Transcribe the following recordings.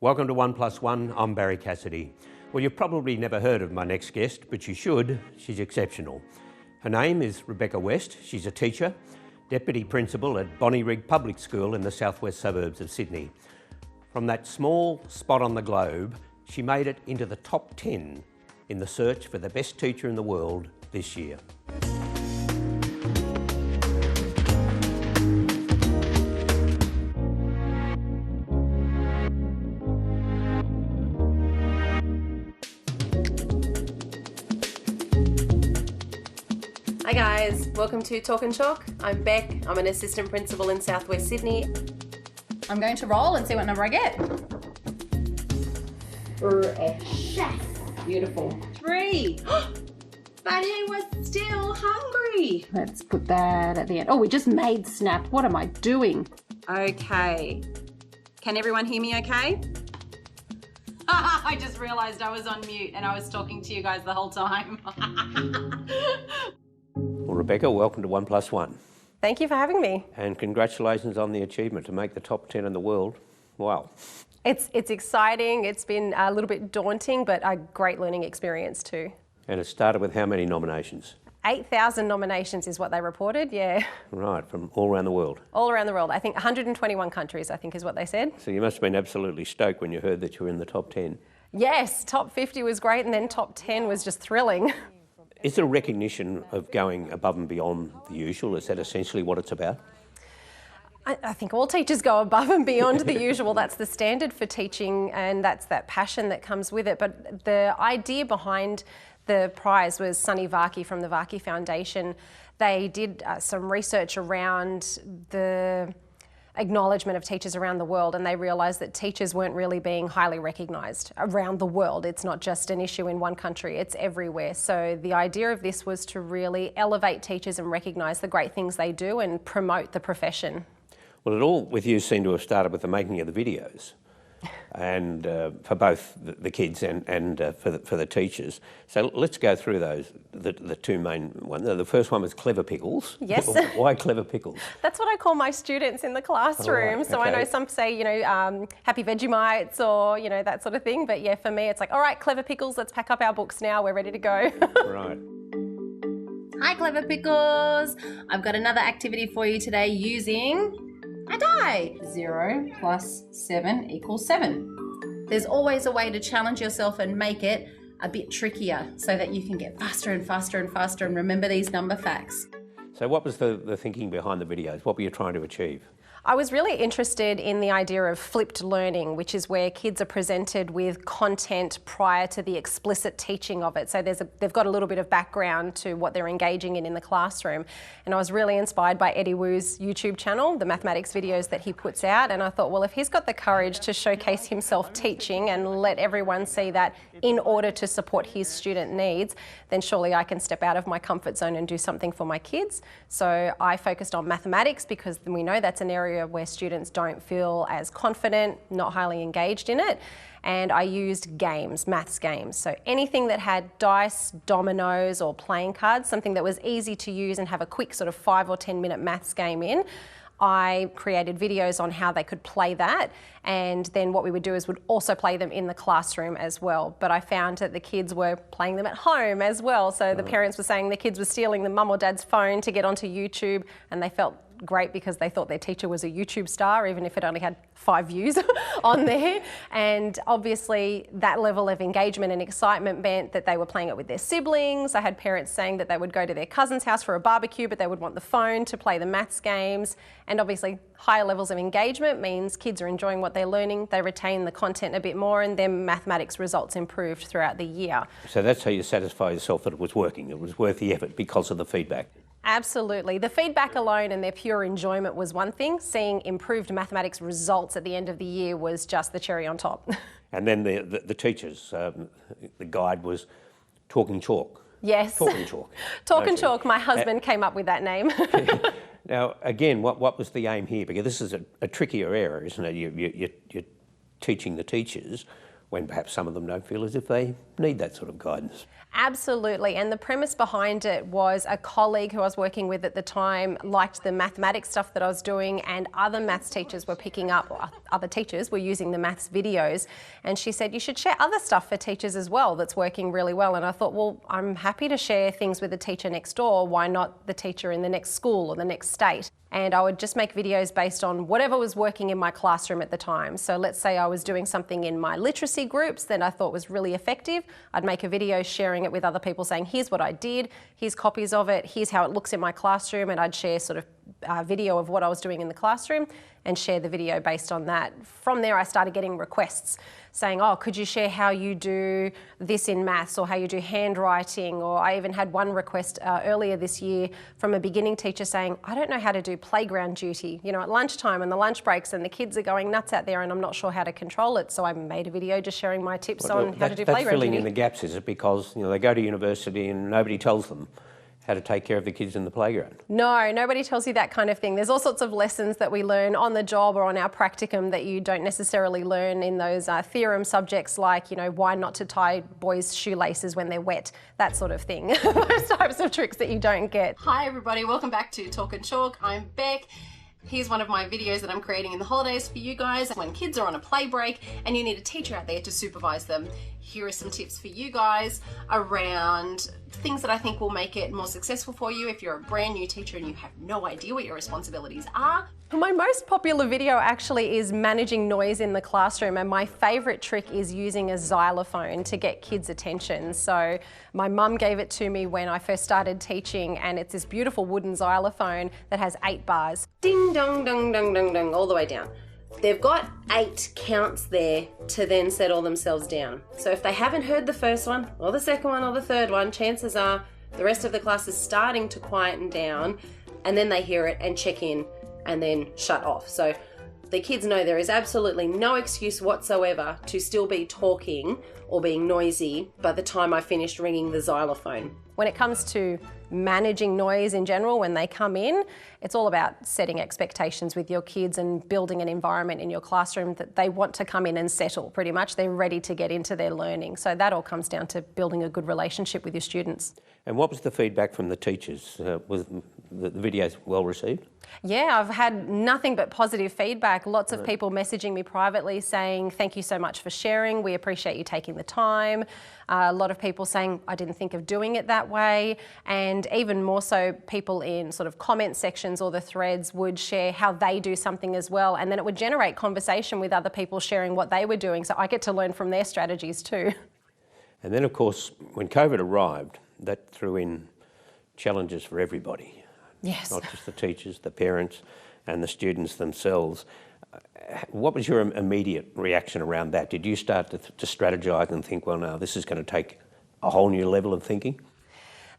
Welcome to 1+1, I'm Barrie Cassidy. Well, you've probably never heard of my next guest, but you should. She's exceptional. Her name is Rebecca West. She's a teacher, Deputy Principal at Bonnyrigg Public School in the southwest suburbs of Sydney. From that small spot on the globe, she made it into the top 10 in the search for the best teacher in the world this year. Hi guys, welcome to Talk and Chalk. I'm Beck, I'm an assistant principal in southwest Sydney. I'm going to roll and see what number I get. Fresh. Yes. Beautiful. 3. But he was still hungry. Let's put that at the end. Oh, we just made snap. What am I doing? Okay. Can everyone hear me okay? I just realised I was on mute and I was talking to you guys the whole time. Well, Rebecca, welcome to 1+1. Thank you for having me. And congratulations on the achievement to make the top 10 in the world. Wow. It's exciting. It's been a little bit daunting, but a great learning experience too. And it started with how many nominations? 8,000 nominations is what they reported, yeah. Right, from all around the world. All around the world. I think 121 countries, I think is what they said. So you must have been absolutely stoked when you heard that you were in the top 10. Yes, top 50 was great and then top 10 was just thrilling. Is there a recognition of going above and beyond the usual? Is that essentially what it's about? I think all teachers go above and beyond the usual. That's the standard for teaching and that's that passion that comes with it. But the idea behind the prize was Sunny Varkey from the Varkey Foundation. They did some research around the acknowledgement of teachers around the world, and they realised that teachers weren't really being highly recognised around the world. It's not just an issue in one country, it's everywhere. So the idea of this was to really elevate teachers and recognise the great things they do and promote the profession. Well, it all with you seemed to have started with the making of the videos, and for both the kids and for the teachers. So let's go through those, the two main ones. The first one was Clever Pickles. Yes. Why Clever Pickles? That's what I call my students in the classroom. Right, so okay. I know some say, happy Vegemites or, that sort of thing. But yeah, for me, it's like, all right, Clever Pickles, let's pack up our books now. We're ready to go. Right. Hi, Clever Pickles. I've got another activity for you today using a die. 0 plus 7 equals 7. There's always a way to challenge yourself and make it a bit trickier so that you can get faster and faster and faster and remember these number facts. So what was the thinking behind the videos? What were you trying to achieve? I was really interested in the idea of flipped learning, which is where kids are presented with content prior to the explicit teaching of it. So they've got a little bit of background to what they're engaging in the classroom. And I was really inspired by Eddie Wu's YouTube channel, the mathematics videos that he puts out. And I thought, well, if he's got the courage to showcase himself teaching and let everyone see that in order to support his student needs, then surely I can step out of my comfort zone and do something for my kids. So I focused on mathematics because we know that's an area where students don't feel as confident, not highly engaged in it. And I used games, maths games. So anything that had dice, dominoes or playing cards, something that was easy to use and have a quick sort of 5 or 10 minute maths game in, I created videos on how they could play that, and then what we would do is would also play them in the classroom as well. But I found that the kids were playing them at home as well. So the parents were saying the kids were stealing the mum or dad's phone to get onto YouTube, and they felt great because they thought their teacher was a YouTube star, even if it only had 5 views on there. And obviously that level of engagement and excitement meant that they were playing it with their siblings. I had parents saying that they would go to their cousin's house for a barbecue, but they would want the phone to play the maths games. And obviously higher levels of engagement means kids are enjoying what they're learning, they retain the content a bit more, and their mathematics results improved throughout the year. So that's how you satisfy yourself that it was working. It was worth the effort because of the feedback. Absolutely. The feedback alone and their pure enjoyment was one thing. Seeing improved mathematics results at the end of the year was just the cherry on top. And then the teachers, the guide was Talking Chalk. Yes. Talking Chalk. Talk and Chalk. My husband came up with that name. Now, again, what was the aim here? Because this is a trickier area, isn't it? You're teaching the teachers when perhaps some of them don't feel as if they need that sort of guidance. Absolutely, and the premise behind it was a colleague who I was working with at the time liked the mathematics stuff that I was doing, and other maths teachers were picking up, or other teachers were using the maths videos, and she said you should share other stuff for teachers as well that's working really well. And I thought, well, I'm happy to share things with the teacher next door, why not the teacher in the next school or the next state? And I would just make videos based on whatever was working in my classroom at the time. So let's say I was doing something in my literacy groups that I thought was really effective. I'd make a video sharing it with other people saying, here's what I did, here's copies of it, here's how it looks in my classroom, and I'd share sort of video of what I was doing in the classroom and share the video based on that. From there, I started getting requests saying, oh, could you share how you do this in maths, or how you do handwriting? Or I even had one request earlier this year from a beginning teacher saying, I don't know how to do playground duty, you know, at lunchtime and the lunch breaks, and the kids are going nuts out there and I'm not sure how to control it. So I made a video just sharing my tips on how to do playground duty. That's filling in the gaps, is it? Because, you know, they go to university and nobody tells them how to take care of the kids in the playground. No, nobody tells you that kind of thing. There's all sorts of lessons that we learn on the job or on our practicum that you don't necessarily learn in those theorem subjects, like, you know, why not to tie boys' shoelaces when they're wet, that sort of thing. Those types of tricks that you don't get. Hi everybody, welcome back to Talk and Chalk. I'm Beck. Here's one of my videos that I'm creating in the holidays for you guys when kids are on a play break and you need a teacher out there to supervise them. Here are some tips for you guys around things that I think will make it more successful for you if you're a brand new teacher and you have no idea what your responsibilities are. My most popular video actually is managing noise in the classroom, and my favourite trick is using a xylophone to get kids' attention. So my mum gave it to me when I first started teaching, and it's this beautiful wooden xylophone that has 8 bars. Ding dong dong dong dong dong, all the way down. They've got 8 counts there to then settle themselves down. So if they haven't heard the first one or the second one or the third one, chances are the rest of the class is starting to quieten down, and then they hear it and check in and then shut off. So the kids know there is absolutely no excuse whatsoever to still be talking or being noisy by the time I finished ringing the xylophone. When it comes to managing noise in general, when they come in, it's all about setting expectations with your kids and building an environment in your classroom that they want to come in and settle pretty much. They're ready to get into their learning. So that all comes down to building a good relationship with your students. And what was the feedback from the teachers? Was the videos well received? Yeah, I've had nothing but positive feedback. Lots of people messaging me privately saying, thank you so much for sharing. We appreciate you taking the time. A lot of people saying, I didn't think of doing it that way. And even more so, people in sort of comment sections or the threads would share how they do something as well. And then it would generate conversation with other people sharing what they were doing. So I get to learn from their strategies too. And then, of course, when COVID arrived, that threw in challenges for everybody. Yes. Not just the teachers, the parents and the students themselves. What was your immediate reaction around that? Did you start to strategise and think, well, now this is going to take a whole new level of thinking?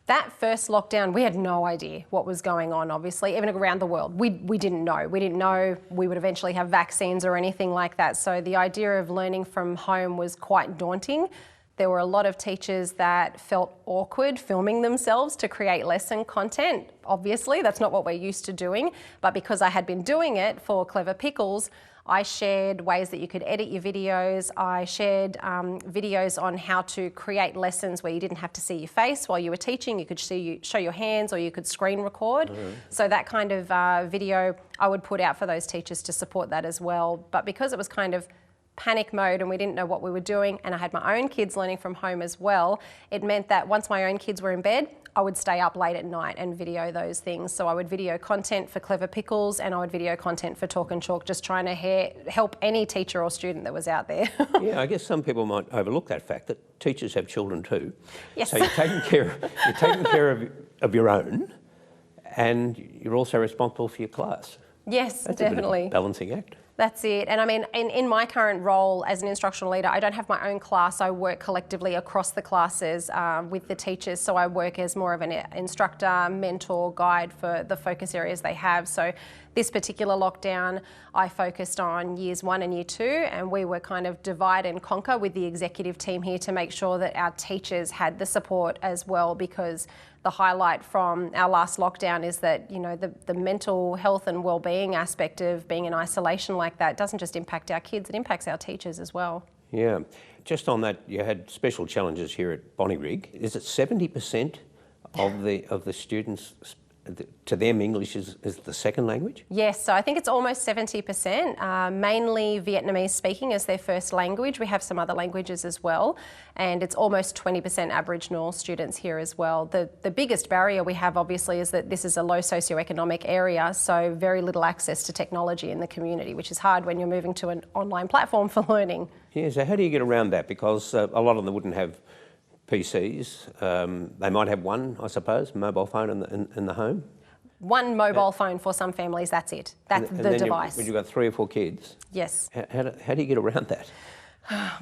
That first lockdown, we had no idea what was going on, obviously, even around the world. We didn't know. We didn't know we would eventually have vaccines or anything like that. So the idea of learning from home was quite daunting. There were a lot of teachers that felt awkward filming themselves to create lesson content. Obviously, that's not what we're used to doing, but because I had been doing it for Clever Pickles, I shared ways that you could edit your videos. I shared videos on how to create lessons where you didn't have to see your face while you were teaching. You could show your hands, or you could screen record. So that kind of video I would put out for those teachers to support that as well. But because it was kind of panic mode and we didn't know what we were doing, and I had my own kids learning from home as well, it meant that once my own kids were in bed, I would stay up late at night and video those things. So I would video content for Clever Pickles and I would video content for Talk and Chalk, just trying to help any teacher or student that was out there. Yeah, I guess some people might overlook that fact that teachers have children too. Yes. So you're taking care of your own, and you're also responsible for your class. Yes, That's definitely. A bit of a balancing act. That's it. And I mean, in my current role as an instructional leader, I don't have my own class. I work collectively across the classes with the teachers. So I work as more of an instructor, mentor, guide for the focus areas they have. So this particular lockdown, I focused on years 1 and year 2, and we were kind of divide and conquer with the executive team here to make sure that our teachers had the support as well, because the highlight from our last lockdown is that, you know, the mental health and wellbeing aspect of being in isolation like that doesn't just impact our kids, it impacts our teachers as well. Yeah. Just on that, you had special challenges here at Bonnyrigg. Is it 70% of the students, to them English is the second language? Yes, so I think it's almost 70%, mainly Vietnamese speaking as their first language. We have some other languages as well, and it's almost 20% Aboriginal students here as well. The biggest barrier we have obviously is that this is a low socioeconomic area, so very little access to technology in the community, which is hard when you're moving to an online platform for learning. Yeah, so how do you get around that? Because a lot of them wouldn't have PCs. They might have one, I suppose, mobile phone in the home. One mobile phone for some families, that's it. That's the device. When you've got 3 or 4 kids. Yes. How do you get around that?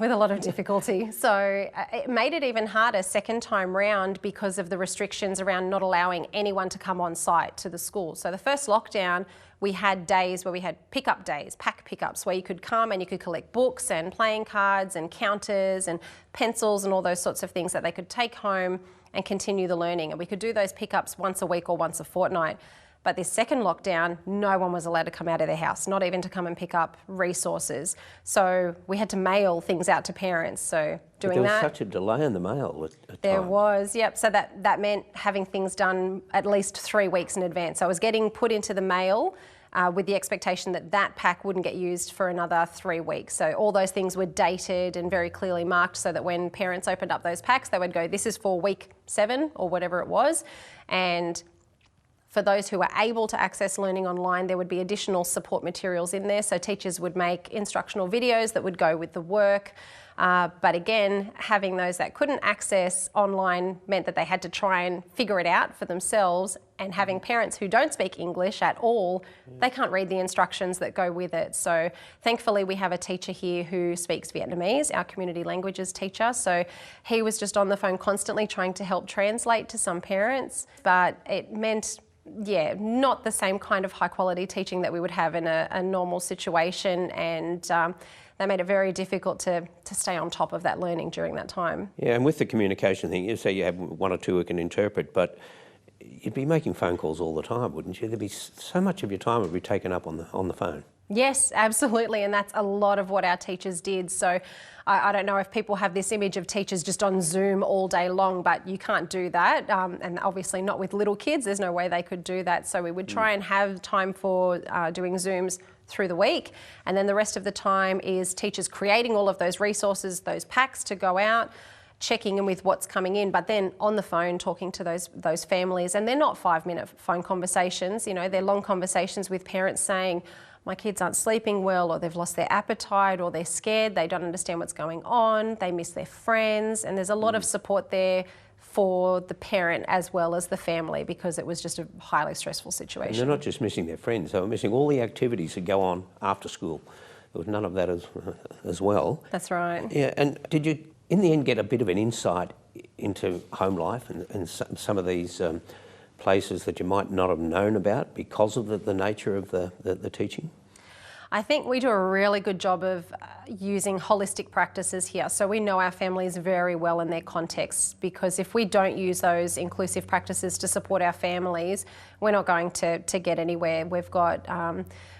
With a lot of difficulty. So it made it even harder second time round because of the restrictions around not allowing anyone to come on site to the school. So the first lockdown, we had days where we had pickup days, pack pickups, where you could come and you could collect books and playing cards and counters and pencils and all those sorts of things that they could take home and continue the learning. And we could do those pickups once a week or once a fortnight. But this second lockdown, no one was allowed to come out of their house, not even to come and pick up resources. So we had to mail things out to parents. So doing that. There was such a delay in the mail at times. There was, yep. So that meant having things done at least 3 weeks in advance. So I was getting put into the mail with the expectation that that pack wouldn't get used for another 3 weeks. So all those things were dated and very clearly marked so that when parents opened up those packs, they would go, this is for week 7 or whatever it was. And for those who were able to access learning online, there would be additional support materials in there. So teachers would make instructional videos that would go with the work. But again, having those that couldn't access online meant that they had to try and figure it out for themselves. And having parents who don't speak English at all, they can't read the instructions that go with it. So thankfully we have a teacher here who speaks Vietnamese, our community languages teacher. So he was just on the phone constantly trying to help translate to some parents. But it meant, yeah, not the same kind of high quality teaching that we would have in a normal situation, and that made it very difficult to stay on top of that learning during that time. Yeah, and with the communication thing, you say you have 1 or 2 who can interpret, but you'd be making phone calls all the time, wouldn't you? There'd be so much of your time would be taken up on the phone. Yes, absolutely, and that's a lot of what our teachers did. So I don't know if people have this image of teachers just on Zoom all day long, but you can't do that, and obviously not with little kids. There's no way they could do that. So we would try and have time for doing Zooms through the week, and then the rest of the time is teachers creating all of those resources, those packs to go out, checking in with what's coming in, but then on the phone talking to those families. And they're not 5-minute phone conversations, you know, they're long conversations with parents saying, my kids aren't sleeping well, or they've lost their appetite, or they're scared, they don't understand what's going on, they miss their friends, and there's a lot of support there for the parent as well as the family, because it was just a highly stressful situation. And they're not just missing their friends, they were missing all the activities that go on after school. There was none of that as well. That's right. Yeah, and did you in the end get a bit of an insight into home life and some of these places that you might not have known about because of the nature of the teaching? I think we do a really good job of using holistic practices here. So we know our families very well in their contexts, because if we don't use those inclusive practices to support our families, we're not going to get anywhere. We've got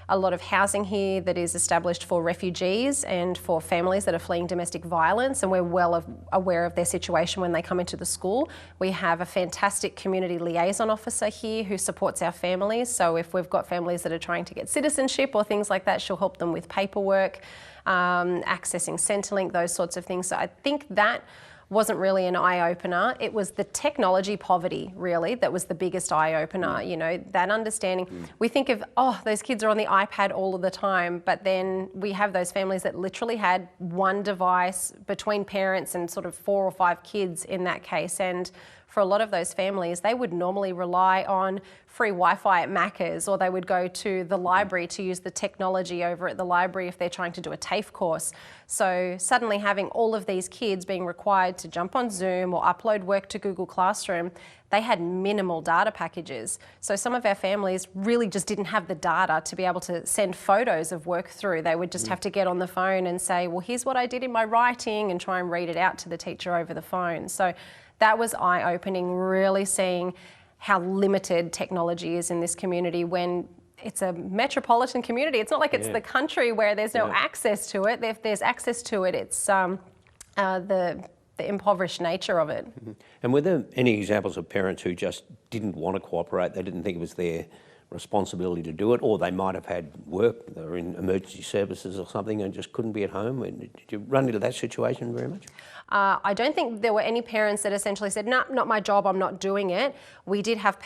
a lot of housing here that is established for refugees and for families that are fleeing domestic violence, and we're well aware of their situation when they come into the school. We have a fantastic community liaison officer here who supports our families. So if we've got families that are trying to get citizenship or things like that, she'll help them with paperwork, accessing Centrelink, those sorts of things. So I think that wasn't really an eye-opener. It was the technology poverty, really, that was the biggest eye-opener, you know, that understanding. We think of, oh, those kids are on the iPad all of the time, but then we have those families that literally had one device between parents and sort of 4 or 5 kids in that case. And for a lot of those families, they would normally rely on free Wi-Fi at Macca's, or they would go to the library to use the technology over at the library if they're trying to do a TAFE course. So suddenly having all of these kids being required to jump on Zoom or upload work to Google Classroom, they had minimal data packages. So some of our families really just didn't have the data to be able to send photos of work through. They would just have to get on the phone and say, well, here's what I did in my writing, and try and read it out to the teacher over the phone. So that was eye-opening, really seeing how limited technology is in this community, when it's a metropolitan community. It's not like it's the country where there's no access to it. If there's access to it, it's the impoverished nature of it. Mm-hmm. And were there any examples of parents who just didn't want to cooperate? They didn't think it was their responsibility to do it, or they might have had work, they were in emergency services or something and just couldn't be at home? Did you run into that situation very much? I don't think there were any parents that essentially said, no, not my job, I'm not doing it. We did have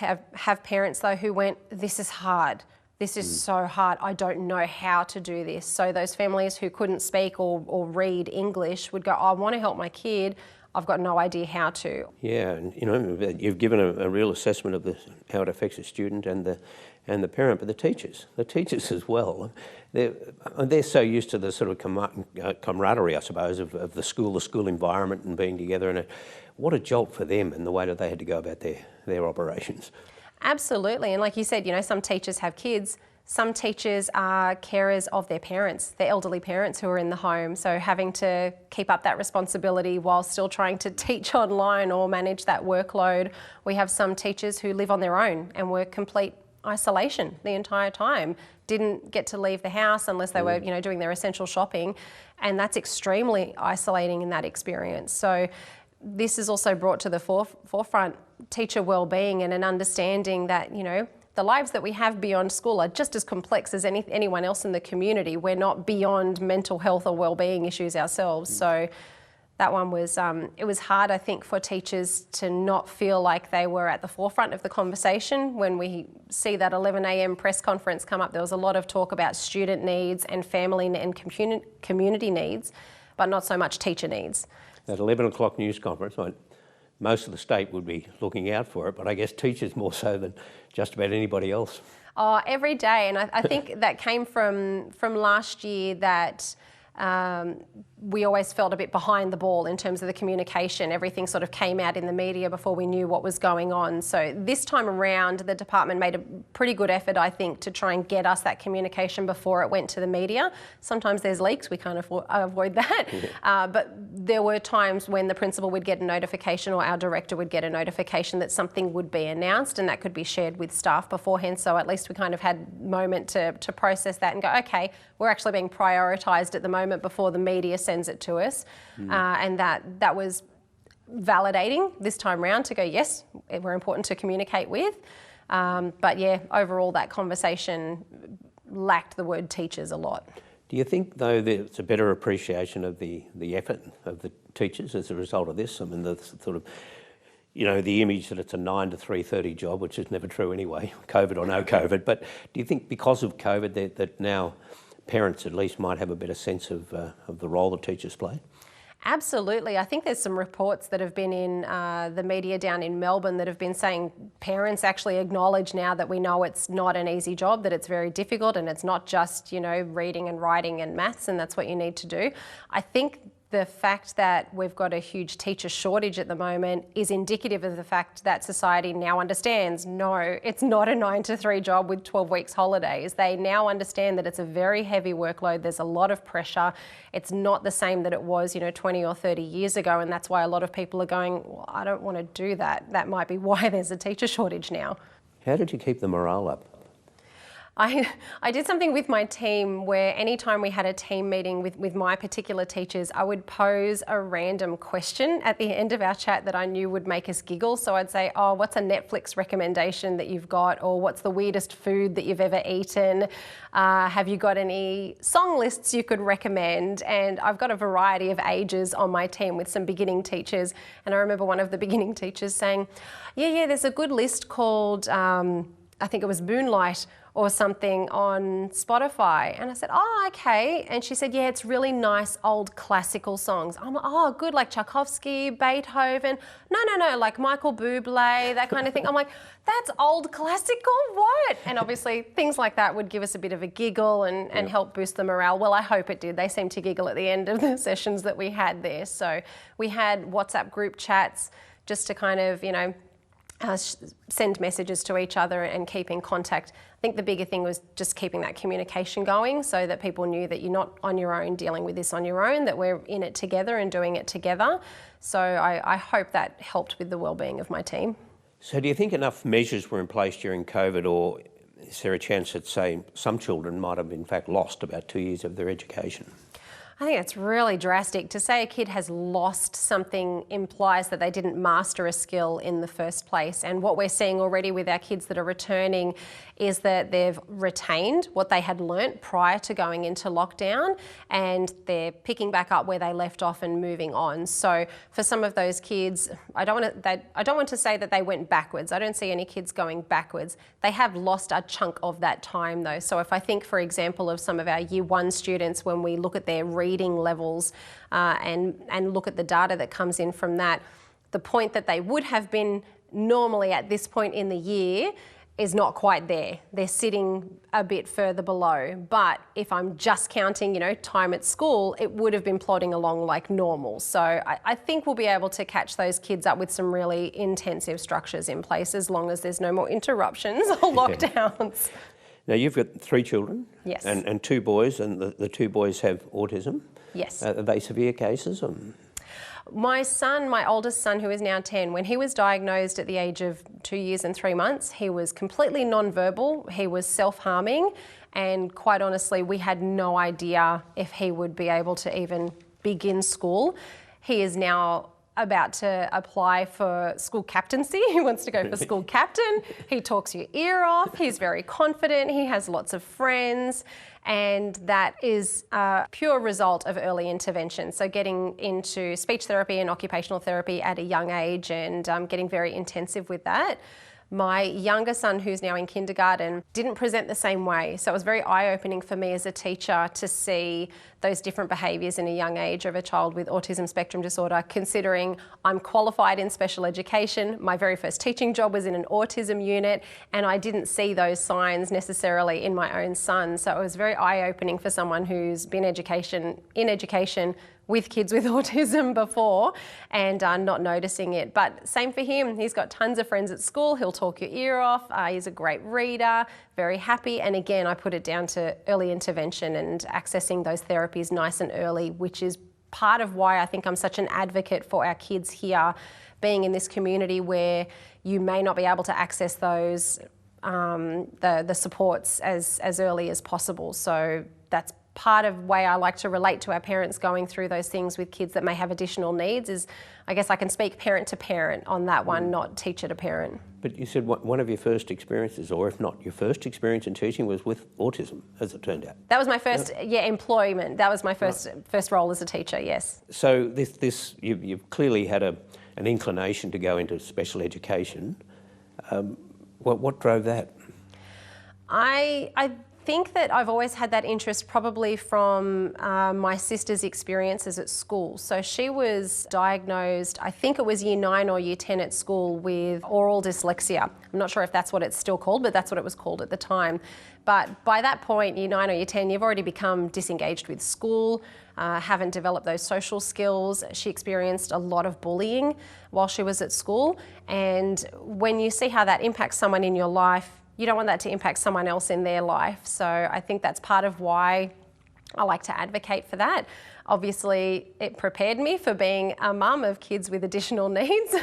parents though who went, this is hard. This is so hard. I don't know how to do this. So those families who couldn't speak or read English would go, I want to help my kid. I've got no idea how to. Yeah, and you've given a real assessment of how it affects the student and the parent, but the teachers as well. They're so used to the sort of camaraderie, I suppose, of the school environment and being together. And what a jolt for them and the way that they had to go about their operations. Absolutely, and like you said, some teachers have kids. Some teachers are carers of their parents, their elderly parents who are in the home. So having to keep up that responsibility while still trying to teach online or manage that workload. We have some teachers who live on their own and were complete isolation the entire time. Didn't get to leave the house unless they were, doing their essential shopping. And that's extremely isolating in that experience. So this is also brought to the forefront teacher wellbeing and an understanding that, the lives that we have beyond school are just as complex as anyone else in the community. We're not beyond mental health or wellbeing issues ourselves. So that one was, it was hard, I think, for teachers to not feel like they were at the forefront of the conversation. When we see that 11 a.m. press conference come up, there was a lot of talk about student needs and family and community needs, but not so much teacher needs. That 11 o'clock news conference, most of the state would be looking out for it, but I guess teachers more so than just about anybody else. Oh, every day, and I think that came from last year that we always felt a bit behind the ball in terms of the communication. Everything sort of came out in the media before we knew what was going on. So this time around, the department made a pretty good effort, I think, to try and get us that communication before it went to the media. Sometimes there's leaks, we can't avoid that. But there were times when the principal would get a notification or our director would get a notification that something would be announced, and that could be shared with staff beforehand. So at least we kind of had a moment to process that and go, okay, we're actually being prioritised at the moment before the media sends it to us. And that was validating this time round to go, yes, we're important to communicate with. But yeah, overall that conversation lacked the word teachers a lot. Do you think, though, there's a better appreciation of the effort of the teachers as a result of this? I mean, the sort of, the image that it's a 9 to 3:30 job, which is never true anyway, COVID or no COVID. But do you think because of COVID that now parents at least might have a better sense of the role that teachers play? Absolutely. I think there's some reports that have been in the media down in Melbourne that have been saying parents actually acknowledge now that we know it's not an easy job, that it's very difficult, and it's not just, reading and writing and maths, and that's what you need to do. I think the fact that we've got a huge teacher shortage at the moment is indicative of the fact that society now understands, no, it's not a 9 to 3 job with 12 weeks holidays. They now understand that it's a very heavy workload. There's a lot of pressure. It's not the same that it was, 20 or 30 years ago. And that's why a lot of people are going, well, I don't want to do that. That might be why there's a teacher shortage now. How did you keep the morale up? I did something with my team where anytime we had a team meeting with my particular teachers, I would pose a random question at the end of our chat that I knew would make us giggle. So I'd say, oh, what's a Netflix recommendation that you've got? Or what's the weirdest food that you've ever eaten? Have you got any song lists you could recommend? And I've got a variety of ages on my team with some beginning teachers. And I remember one of the beginning teachers saying, yeah, there's a good list called, I think it was Moonlight or something on Spotify. And I said, oh, okay. And she said, yeah, it's really nice old classical songs. I'm like, oh, good, like Tchaikovsky, Beethoven. No, like Michael Bublé, that kind of thing. I'm like, that's old classical, what? And obviously things like that would give us a bit of a giggle and help boost the morale. Well, I hope it did. They seemed to giggle at the end of the sessions that we had there. So we had WhatsApp group chats just to kind of, send messages to each other and keep in contact. I think the bigger thing was just keeping that communication going so that people knew that you're not on your own dealing with this on your own, that we're in it together and doing it together. So I hope that helped with the wellbeing of my team. So do you think enough measures were in place during COVID, or is there a chance that, say, some children might have in fact lost about 2 years of their education? I think it's really drastic. To say a kid has lost something implies that they didn't master a skill in the first place. And what we're seeing already with our kids that are returning is that they've retained what they had learnt prior to going into lockdown, and they're picking back up where they left off and moving on. So for some of those kids, I don't want to say that they went backwards. I don't see any kids going backwards. They have lost a chunk of that time though. So if I think, for example, of some of our Year 1 students, when we look at their reading levels and look at the data that comes in from that, the point that they would have been normally at this point in the year is not quite there. They're sitting a bit further below. But if I'm just counting, time at school, it would have been plodding along like normal. So I think we'll be able to catch those kids up with some really intensive structures in place as long as there's no more interruptions or lockdowns. Now, you've got 3 children. Yes. And 2 boys, and the 2 boys have autism. Yes. Are they severe cases? My son, my oldest son, who is now 10, when he was diagnosed at the age of 2 years and 3 months, he was completely non-verbal, he was self-harming, and quite honestly, we had no idea if he would be able to even begin school. He is now about to apply for school captaincy. He wants to go for school captain. He talks your ear off. He's very confident. He has lots of friends. And that is a pure result of early intervention. So getting into speech therapy and occupational therapy at a young age and getting very intensive with that. My younger son, who's now in kindergarten, didn't present the same way. So it was very eye-opening for me as a teacher to see those different behaviours in a young age of a child with autism spectrum disorder, considering I'm qualified in special education. My very first teaching job was in an autism unit, and I didn't see those signs necessarily in my own son. So it was very eye-opening for someone who's been in education with kids with autism before and not noticing it. But same for him. He's got tons of friends at school. He'll talk your ear off. He's a great reader, very happy. And again, I put it down to early intervention and accessing those therapies nice and early, which is part of why I think I'm such an advocate for our kids here, being in this community where you may not be able to access those, the supports as early as possible. So that's part of the way I like to relate to our parents going through those things with kids that may have additional needs is, I guess I can speak parent to parent on that one, not teacher to parent. But you said one of your first experiences, or if not your first experience in teaching, was with autism, as it turned out. That was my first, employment. That was my first role as a teacher, yes. So you've clearly had an inclination to go into special education. What drove that? I think that I've always had that interest probably from my sister's experiences at school. So she was diagnosed, I think it was year 9 or year 10 at school, with oral dyslexia. I'm not sure if that's what it's still called, but that's what it was called at the time. But by that point, year 9 or year 10, you've already become disengaged with school, haven't developed those social skills. She experienced a lot of bullying while she was at school. And when you see how that impacts someone in your life, you don't want that to impact someone else in their life. So I think that's part of why I like to advocate for that. Obviously, it prepared me for being a mum of kids with additional needs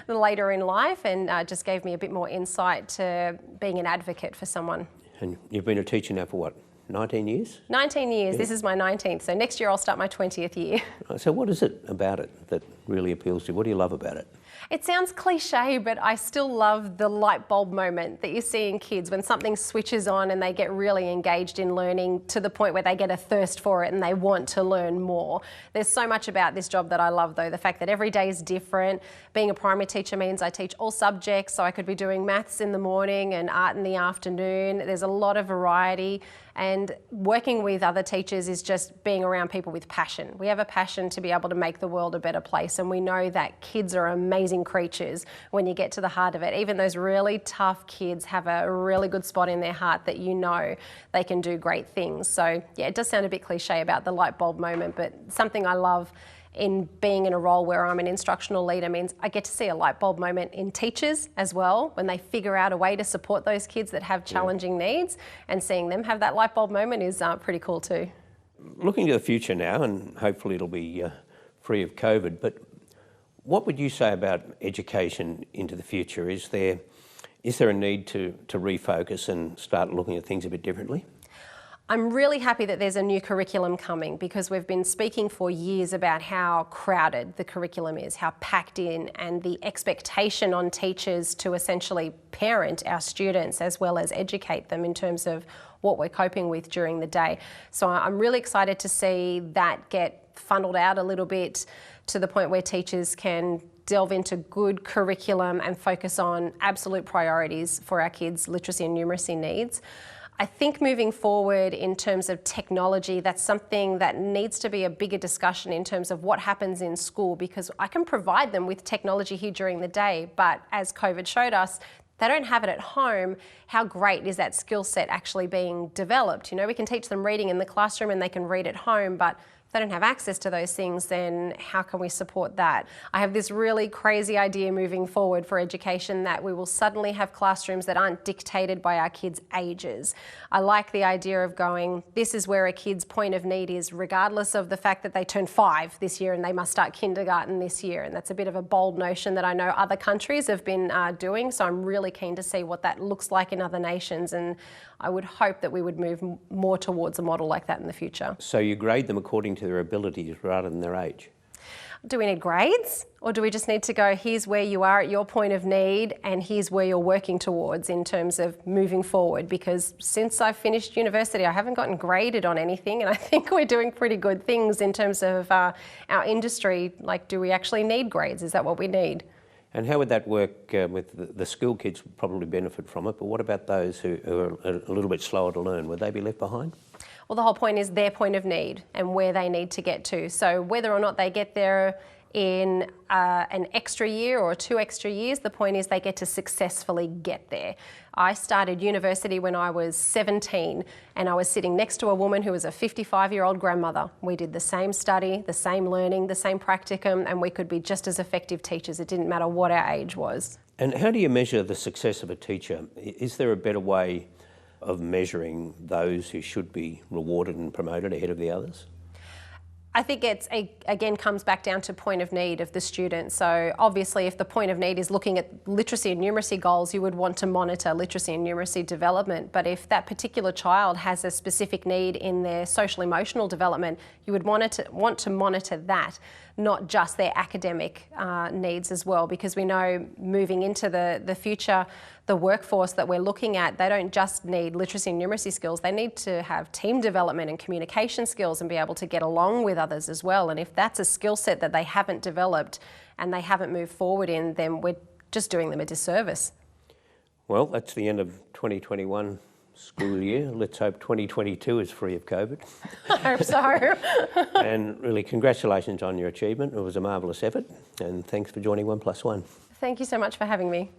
later in life, and just gave me a bit more insight to being an advocate for someone. And you've been a teacher now for what, 19 years? 19 years. Yeah. This is my 19th. So next year I'll start my 20th year. So what is it about it that really appeals to you? What do you love about it? It sounds cliche, but I still love the light bulb moment that you see in kids when something switches on and they get really engaged in learning to the point where they get a thirst for it and they want to learn more. There's so much about this job that I love though. The fact that every day is different. Being a primary teacher means I teach all subjects, so I could be doing maths in the morning and art in the afternoon. There's a lot of variety. And working with other teachers is just being around people with passion. We have a passion to be able to make the world a better place, and we know that kids are amazing creatures when you get to the heart of it. Even those really tough kids have a really good spot in their heart that you know they can do great things. So yeah, it does sound a bit cliche about the light bulb moment, but something I love in being in a role where I'm an instructional leader means I get to see a light bulb moment in teachers as well when they figure out a way to support those kids that have challenging needs, and seeing them have that light bulb moment is pretty cool too. Looking to the future now, and hopefully it'll be free of COVID, but what would you say about education into the future? Is there Is there a need to refocus and start looking at things a bit differently? I'm really happy that there's a new curriculum coming, because we've been speaking for years about how crowded the curriculum is, how packed in, and the expectation on teachers to essentially parent our students as well as educate them in terms of what we're coping with during the day. So I'm really excited to see that get funneled out a little bit to the point where teachers can delve into good curriculum and focus on absolute priorities for our kids' literacy and numeracy needs. I think moving forward in terms of technology, that's something that needs to be a bigger discussion in terms of what happens in school, because I can provide them with technology here during the day, but as COVID showed us, they don't have it at home. How great is that skill set actually being developed? You know, we can teach them reading in the classroom and they can read at home, but if they don't have access to those things, then how can we support that? I have this really crazy idea moving forward for education that we will suddenly have classrooms that aren't dictated by our kids' ages. I like the idea of going, this is where a kid's point of need is, regardless of the fact that they turn 5 this year and they must start kindergarten this year. And that's a bit of a bold notion that I know other countries have been doing. So I'm really keen to see what that looks like in other nations. And I would hope that we would move more towards a model like that in the future. So you grade them according to their abilities rather than their age? Do we need grades, or do we just need to go, here's where you are at your point of need and here's where you're working towards in terms of moving forward? Because since I finished university, I haven't gotten graded on anything, and I think we're doing pretty good things in terms of our industry. Like, do we actually need grades? Is that what we need? And how would that work with the school kids? Would probably benefit from it, but what about those who are a little bit slower to learn? Would they be left behind? Well, the whole point is their point of need and where they need to get to. So whether or not they get there in an extra year or 2 extra years, the point is they get to successfully get there. I started university when I was 17 and I was sitting next to a woman who was a 55-year-old grandmother. We did the same study, the same learning, the same practicum, and we could be just as effective teachers. It didn't matter what our age was. And how do you measure the success of a teacher? Is there a better way of measuring those who should be rewarded and promoted ahead of the others? I think again comes back down to point of need of the student. So obviously if the point of need is looking at literacy and numeracy goals, you would want to monitor literacy and numeracy development. But if that particular child has a specific need in their social emotional development, you would want to monitor that, not just their academic needs as well, because we know moving into the future, the workforce that we're looking at, they don't just need literacy and numeracy skills, they need to have team development and communication skills and be able to get along with others as well. And if that's a skill set that they haven't developed and they haven't moved forward in, then we're just doing them a disservice. Well, that's the end of 2021 school year. Let's hope 2022 is free of COVID. I hope so. And really, congratulations on your achievement. It was a marvellous effort, and thanks for joining 1+1. Thank you so much for having me.